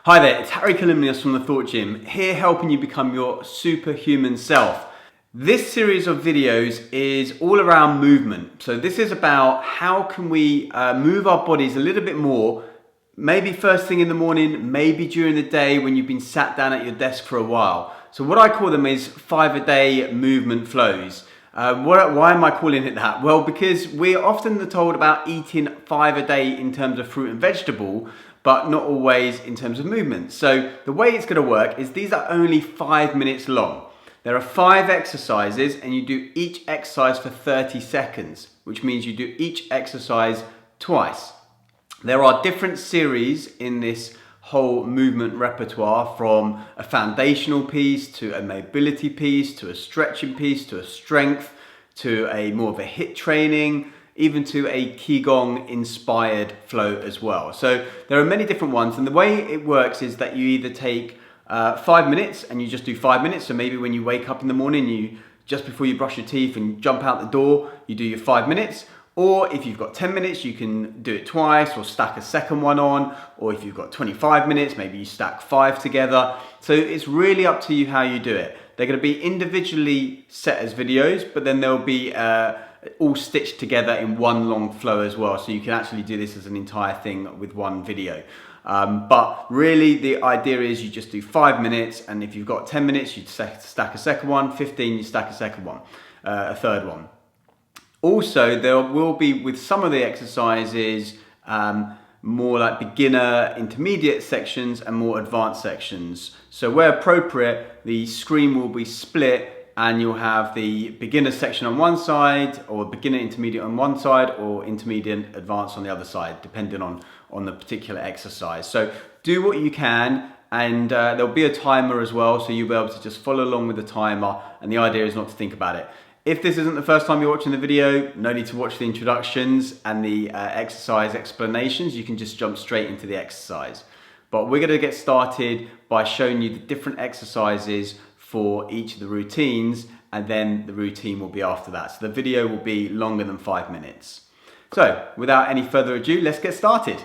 Hi there, it's Kalymnios from the Thought Gym, here helping you become your superhuman self. This series of videos is all around movement. So this is about how can we move our bodies a little bit more, maybe first thing in the morning, maybe during the day when you've been sat down at your desk for a while. So what I call them is 5-a-day movement flows. Why am I calling it that? Well, because we're often told about eating 5 a day in terms of fruit and vegetable, but not always in terms of movement. So the way it's going to work is these are only 5 minutes long. There are 5 exercises and you do each exercise for 30 seconds, which means you do each exercise twice. There are different series in this whole movement repertoire, from a foundational piece to a mobility piece to a stretching piece to a strength to a more of a HIIT training, even to a Qigong inspired flow as well. So there are many different ones, and the way it works is that you either take 5 minutes and you just do 5 minutes. So maybe when you wake up in the morning, just before you brush your teeth and jump out the door, you do your 5 minutes. Or if you've got 10 minutes, you can do it twice or stack a second one on. Or if you've got 25 minutes, maybe you stack 5 together. So it's really up to you how you do it. They're going to be individually set as videos, but then they'll be all stitched together in one long flow as well. So you can actually do this as an entire thing with one video. But really the idea is you just do 5 minutes, and if you've got 10 minutes, you stack a second one, 15, you stack a second one, a third one. Also, there will be, with some of the exercises, more like beginner, intermediate sections and more advanced sections. So where appropriate, the screen will be split and you'll have the beginner section on one side, or beginner intermediate on one side, or intermediate advanced on the other side, depending on the particular exercise. So do what you can, and there'll be a timer as well, so you'll be able to just follow along with the timer, and the idea is not to think about it. If this isn't the first time you're watching the video, no need to watch the introductions and the exercise explanations. You can just jump straight into the exercise. But we're going to get started by showing you the different exercises for each of the routines, and then the routine will be after that. So the video will be longer than 5 minutes. So without any further ado, let's get started.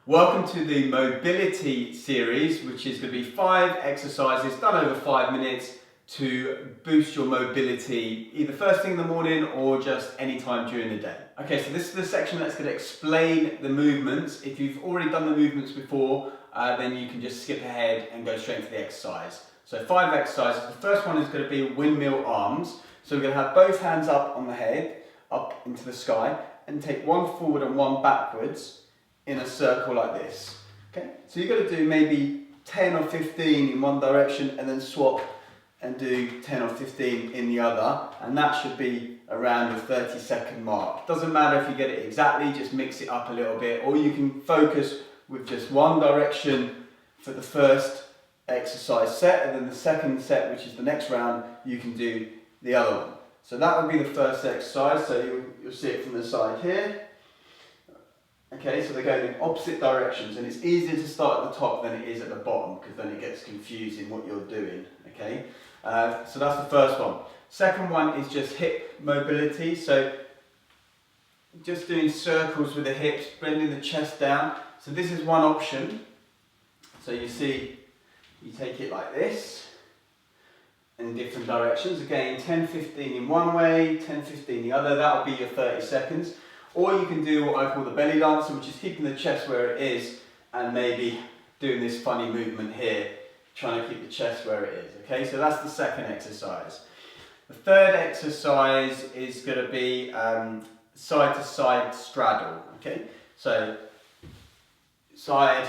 Welcome to the mobility series, which is going to be 5 exercises done over 5 minutes to boost your mobility, either first thing in the morning or just any time during the day. Okay, so this is the section that's going to explain the movements. If you've already done the movements before, then you can just skip ahead and go straight into the exercise. So 5 exercises. The first one is going to be windmill arms. So we're going to have both hands up on the head, up into the sky, and take one forward and one backwards in a circle like this. Okay, so you're going to do maybe 10 or 15 in one direction and then swap and do 10 or 15 in the other, and that should be around the 30-second mark. Doesn't matter if you get it exactly, just mix it up a little bit, or you can focus with just one direction for the first exercise set, and then the second set, which is the next round, you can do the other one. So that would be the first exercise, so you'll see it from the side here. Okay, so they're going in opposite directions, and it's easier to start at the top than it is at the bottom, because then it gets confusing what you're doing, okay? So that's the first one. Second one is just hip mobility, so just doing circles with the hips, bending the chest down. So this is one option. So you see, you take it like this, in different directions. Again, 10, 15 in one way, 10, 15 the other. That'll be your 30 seconds. Or you can do what I call the belly dancer, which is keeping the chest where it is and maybe doing this funny movement here, trying to keep the chest where it is. Okay, so that's the second exercise. The third exercise is going to be side to side straddle. Okay, so side,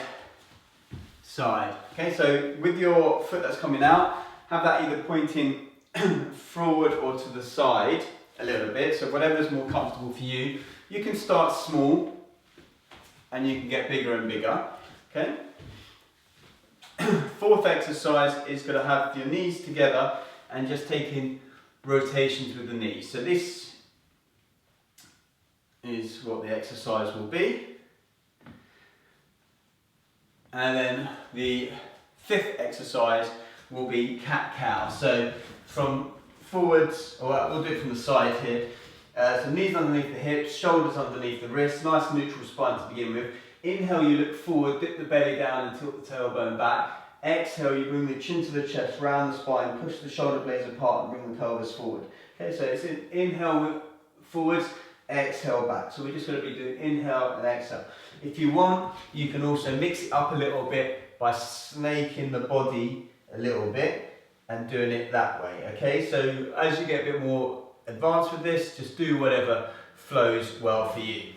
side. Okay, so with your foot that's coming out, have that either pointing forward or to the side a little bit, so whatever's more comfortable for you. You can start small and you can get bigger and bigger. Okay. Fourth exercise is going to have your knees together and just taking rotations with the knees. So this is what the exercise will be. And then the fifth exercise will be cat-cow. So from forwards, or we'll do it from the side here. So knees underneath the hips, shoulders underneath the wrists, nice neutral spine to begin with. Inhale, you look forward, dip the belly down and tilt the tailbone back. Exhale, you bring the chin to the chest, round the spine, push the shoulder blades apart and bring the pelvis forward. Okay, so it's inhale forwards, exhale back. So we're just going to be doing inhale and exhale. If you want, you can also mix it up a little bit by snaking the body a little bit and doing it that way. Okay, so as you get a bit more advanced with this, just do whatever flows well for you.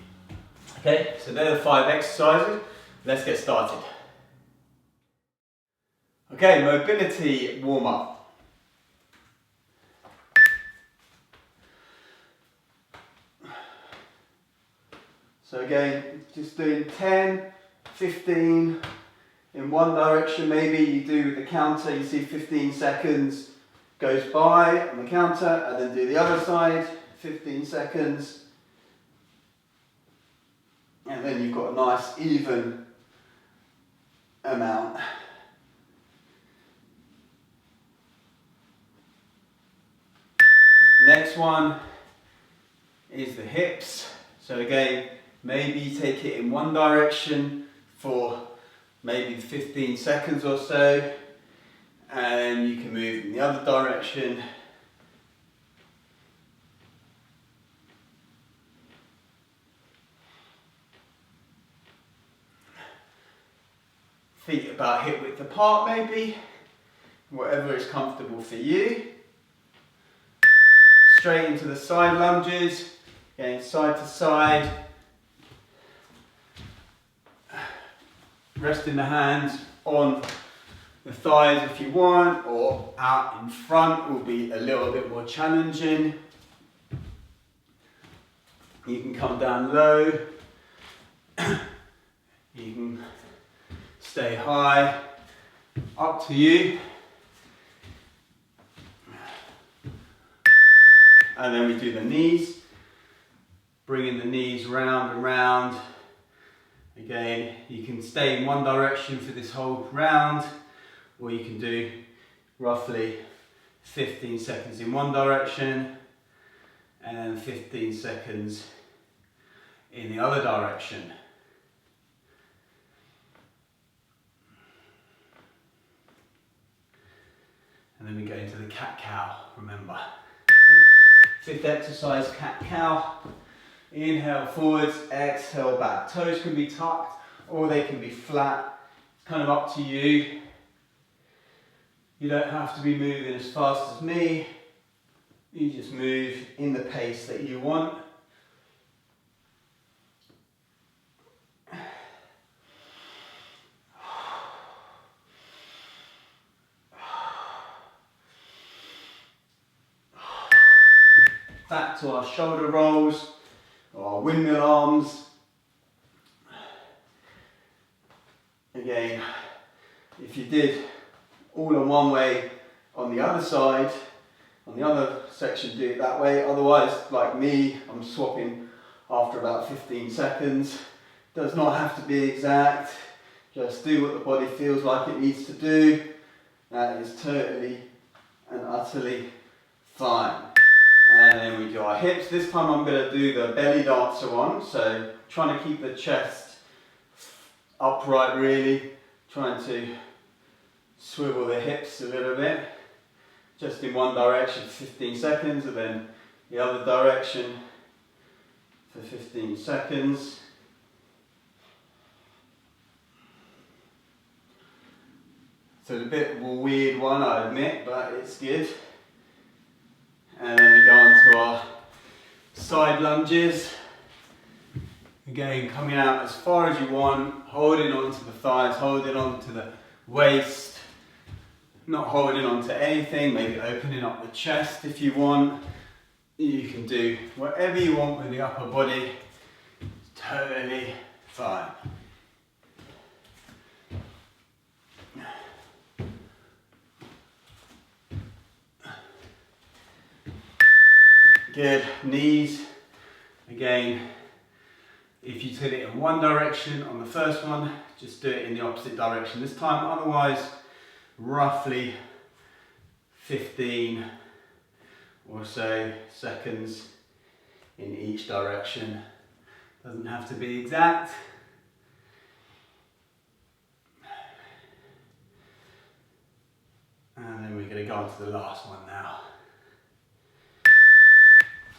Okay, so they're the 5 exercises. Let's get started. Okay, mobility warm-up. So again, just doing 10, 15 in one direction. Maybe you do with the counter, you see 15 seconds goes by on the counter, and then do the other side, 15 seconds. And then you've got a nice even amount. Next one is the hips. So again, maybe you take it in one direction for maybe 15 seconds or so, and you can move in the other direction. Feet about hip width apart maybe, whatever is comfortable for you. Straight into the side lunges, going side to side. Resting the hands on the thighs if you want, or out in front will be a little bit more challenging. You can come down low. You can stay high, up to you. And then we do the knees, bringing the knees round and round. Again, you can stay in one direction for this whole round, or you can do roughly 15 seconds in one direction, and then 15 seconds in the other direction. And then we go into the cat-cow, remember. Fifth exercise, cat-cow. Inhale forwards, exhale back. Toes can be tucked or they can be flat. It's kind of up to you. You don't have to be moving as fast as me. You just move in the pace that you want. Back to our shoulder rolls, or our windmill arms. Again, if you did all in one way on the other side, on the other section do it that way. Otherwise, like me, I'm swapping after about 15 seconds. Does not have to be exact, just do what the body feels like it needs to do. That is totally and utterly fine. And then we do our hips. This time I'm going to do the belly dancer one, so trying to keep the chest upright really, trying to swivel the hips a little bit, just in one direction for 15 seconds and then the other direction for 15 seconds. So it's a bit of a weird one, I admit, but it's good. And then we go on to our side lunges. Again, coming out as far as you want, holding on to the thighs, holding on to the waist, not holding on to anything, maybe opening up the chest if you want. You can do whatever you want with the upper body, it's totally fine. Good, knees, again, if you did it in one direction on the first one, just do it in the opposite direction this time, otherwise roughly 15 or so seconds in each direction. Doesn't have to be exact, on to the last one now.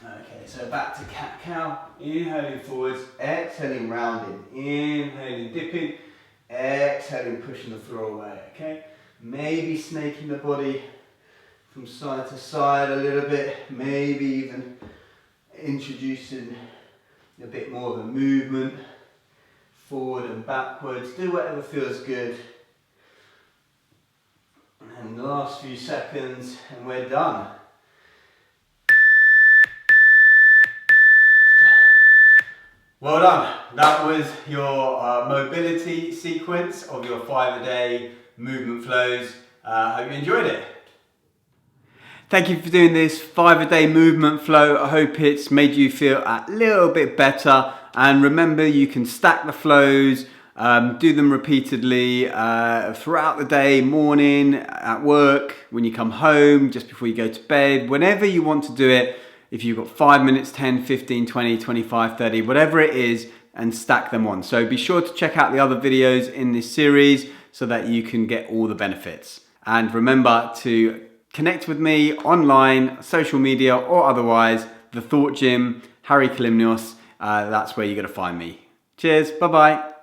Okay, so back to cat-cow. Inhaling forwards, exhaling rounding. Inhaling, dipping, exhaling, pushing the floor away, okay? Maybe snaking the body from side to side a little bit, maybe even introducing a bit more of a movement, forward and backwards. Do whatever feels good. And the last few seconds, and we're done. Well done. That was your mobility sequence of your 5-a-day movement flows. I hope you enjoyed it. Thank you for doing this 5-a-day movement flow. I hope it's made you feel a little bit better. And remember, you can stack the flows, do them repeatedly throughout the day, morning, at work, when you come home, just before you go to bed, whenever you want to do it. If you've got 5 minutes, 10, 15, 20, 25, 30, whatever it is, and stack them on. So be sure to check out the other videos in this series so that you can get all the benefits. And remember to connect with me online, social media or otherwise, The Thought Gym, Harry Kalymnios, that's where you're going to find me. Cheers, bye-bye.